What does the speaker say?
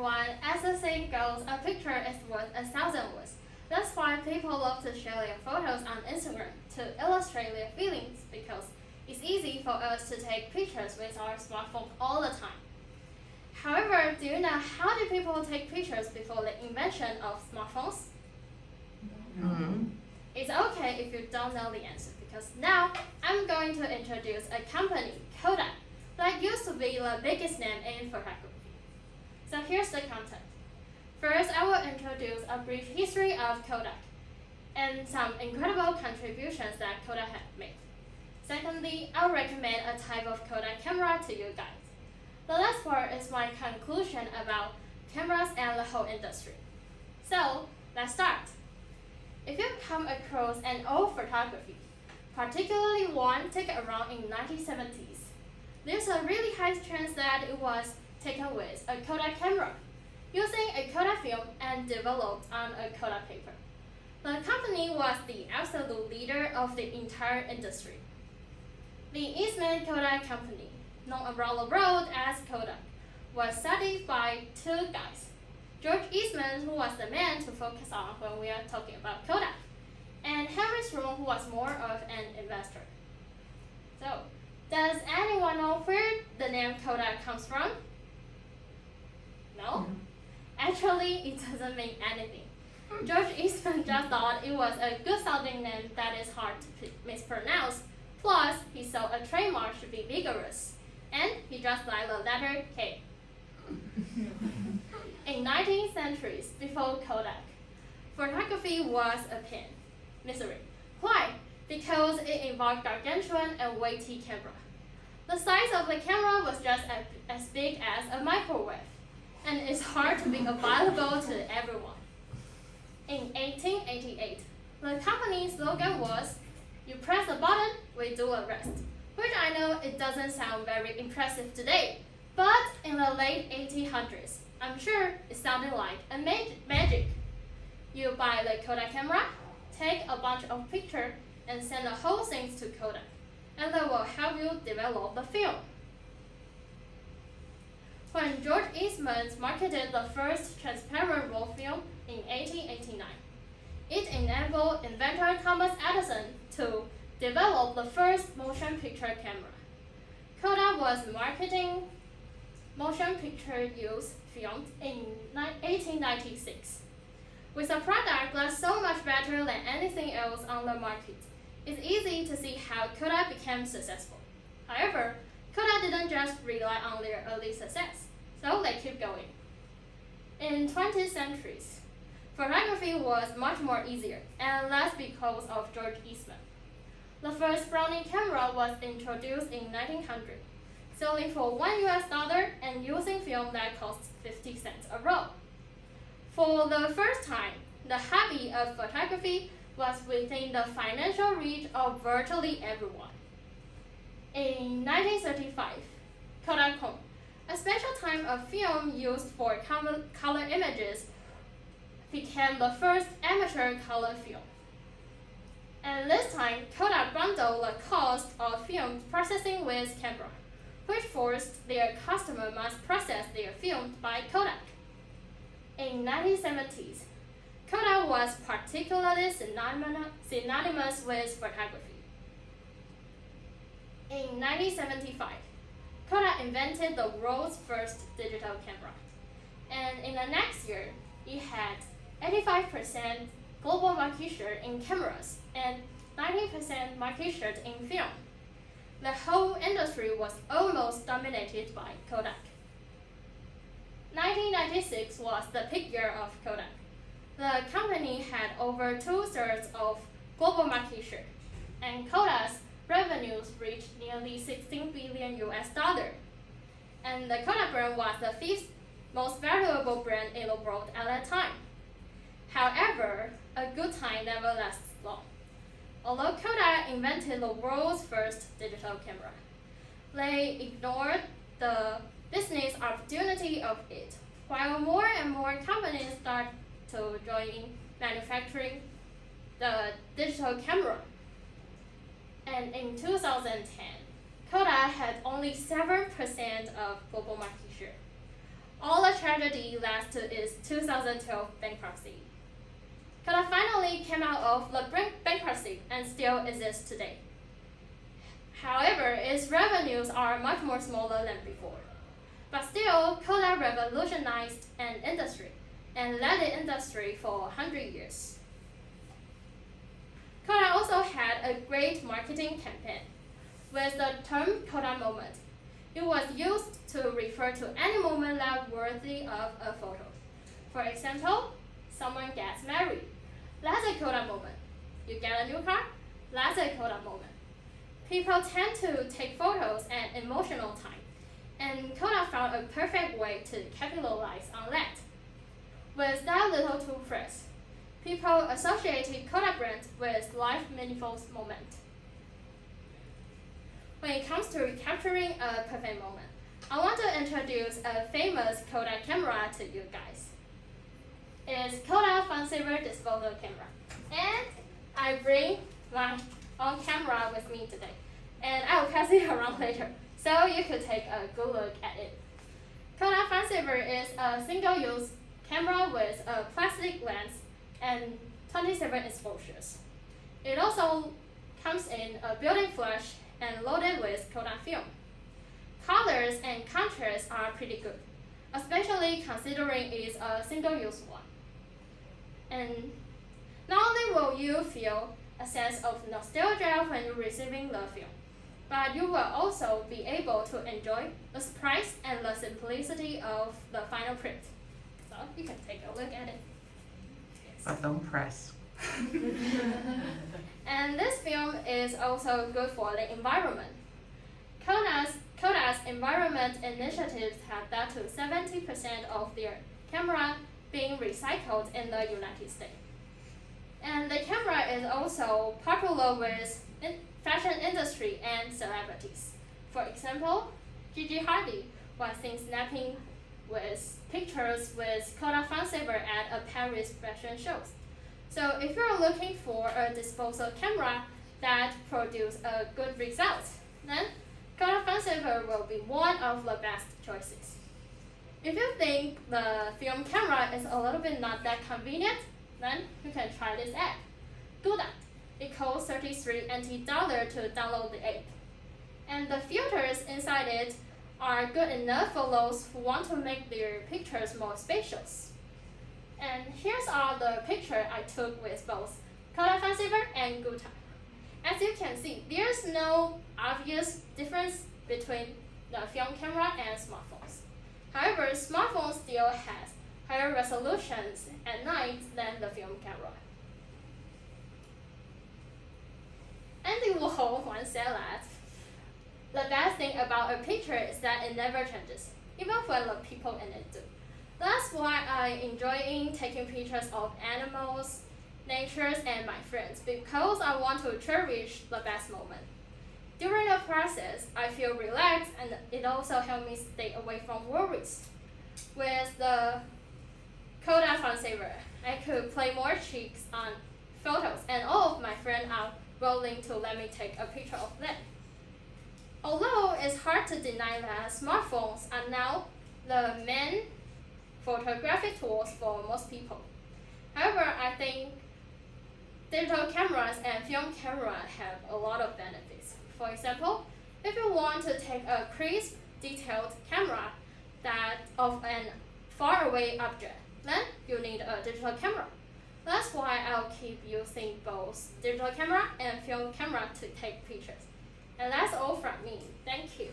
everyone, as the saying goes, a picture is worth 1,000 words. That's why people love to share their photos on Instagram to illustrate their feelings, because it's easy for us to take pictures with our smartphone all the time. However, do you know how did people take pictures before the invention of smartphones? It's okay if you don't know the answer, because now I'm going to introduce a company, Coda, that used to be the biggest name in photography. So here's the content. First, I will introduce a brief history of Kodak and some incredible contributions that Kodak had made. Secondly, I'll recommend a type of Kodak camera to you guys. The last part is my conclusion about cameras and the whole industry. So, let's start. If you come across an old photography, particularly one taken around in 1970s, there's a really high chance that it was taken with a Kodak camera, using a Kodak film and developed on a Kodak paper. The company was the absolute leader of the entire industry. The Eastman Kodak Company, known around the world as Kodak, was started by two guys. George Eastman, who was the man to focus on when we are talking about Kodak, and Henry Sloan, who was more of an investor. So, does anyone know where the name Kodak comes from? No? Actually, it doesn't mean anything. George Eastman just thought it was a good sounding name that is hard to mispronounce. Plus, he saw a trademark should be vigorous, and he just liked the letter K. In 19th centuries, before Kodak, photography was a pain, misery. Why? Because it involved gargantuan and weighty camera. The size of the camera was just as big as a microwave, and it's hard to be available to everyone. In 1888, the company's slogan was, "You press a button, we do a rest," which I know it doesn't sound very impressive today, but in the late 1800s, I'm sure it sounded like a magic. You buy the Kodak camera, take a bunch of pictures, and send the whole thing to Kodak, and they will help you develop the film. When George Eastman marketed the first transparent roll film in 1889, it enabled inventor Thomas Edison to develop the first motion picture camera. Kodak was marketing motion picture use films in 1896. With a product that's so much better than anything else on the market, it's easy to see how Kodak became successful. However, Kodak didn't just rely on their early success, so they keep going. In 20th centuries, photography was much more easier, and that's because of George Eastman. The first Brownie camera was introduced in 1900, selling for $1 and using film that costs 50 cents a roll. For the first time, the hobby of photography was within the financial reach of virtually everyone. In 1935, Kodak, a special type of film used for color images, became the first amateur color film. And this time, Kodak bundled the cost of film processing with camera, which forced their customer must process their films by Kodak. In 1970s, Kodak was particularly synonymous with photography. In 1975, Kodak invented the world's first digital camera, and in the next year, it had 85% global market share in cameras and 90% market share in film. The whole industry was almost dominated by Kodak. 1996 was the peak year of Kodak. The company had over 2/3 of global market share, and Kodak's revenues reached nearly $16 billion. And the Kodak brand was the 5th most valuable brand in the world at that time. However, a good time never lasts long. Although Kodak invented the world's first digital camera, they ignored the business opportunity of it, while more and more companies start to join in manufacturing the digital camera. And in 2010, Kodak had only 7% of global market share, all the tragedy led to its 2012 bankruptcy. Kodak finally came out of the bankruptcy and still exists today. However, its revenues are much more smaller than before. But still, Kodak revolutionized an industry and led the industry for 100 years. Kodak also had a great marketing campaign with the term Kodak moment. It was used to refer to any moment that worthy of a photo. For example, someone gets married. That's a Kodak moment. You get a new car. That's a Kodak moment. People tend to take photos at emotional time, and Kodak found a perfect way to capitalize on that. With that little tool phrase, people associated Kodak brand with life meaningful moment. When it comes to capturing a perfect moment, I want to introduce a famous Kodak camera to you guys. It's Kodak FunSaver disposal camera. And I bring my own camera with me today. And I will pass it around later, so you could take a good look at it. Kodak FunSaver is a single-use camera with a plastic lens and 27 exposures. It also comes in a built-in flash and loaded with Kodak film. Colors and contrast are pretty good, especially considering it's a single-use one. And not only will you feel a sense of nostalgia when receiving the film, but you will also be able to enjoy the surprise and the simplicity of the final print. So you can take a look at it. Yes. But don't press. And this film is also good for the environment. Kodak's environment initiatives have led to 70% of their camera being recycled in the United States. And the camera is also popular with fashion industry and celebrities. For example, Gigi Hadid was seen snapping with pictures with Kodak FunSaver at a Paris fashion show. So if you're looking for a disposal camera that produces a good result, then Kodak FunSaver will be one of the best choices. If you think the film camera is a little bit not that convenient, then you can try this app, Coda. It costs $33 to download the app. And the filters inside it are good enough for those who want to make their pictures more spacious. And here's all the pictures I took with both Kodak FunSaver and Coda. As you can see, there's no obvious difference between the film camera and smartphones. However, smartphones still has higher resolutions at night than the film camera. Andy Warhol once said that the best thing about a picture is that it never changes, even when the people in it do. That's why I enjoy taking pictures of animals, nature, and my friends, because I want to cherish the best moment. During the process, I feel relaxed, and it also helps me stay away from worries. With the Kodak FunSaver, I could play more tricks on photos, and all of my friends are willing to let me take a picture of them. Although it's hard to deny that smartphones are now the main photographic tools for most people. However, I think digital cameras and film cameras have a lot of benefits. For example, if you want to take a crisp, detailed camera of an faraway object, then you need a digital camera. That's why I'll keep using both digital camera and film camera to take pictures. And that's all from me. Thank you.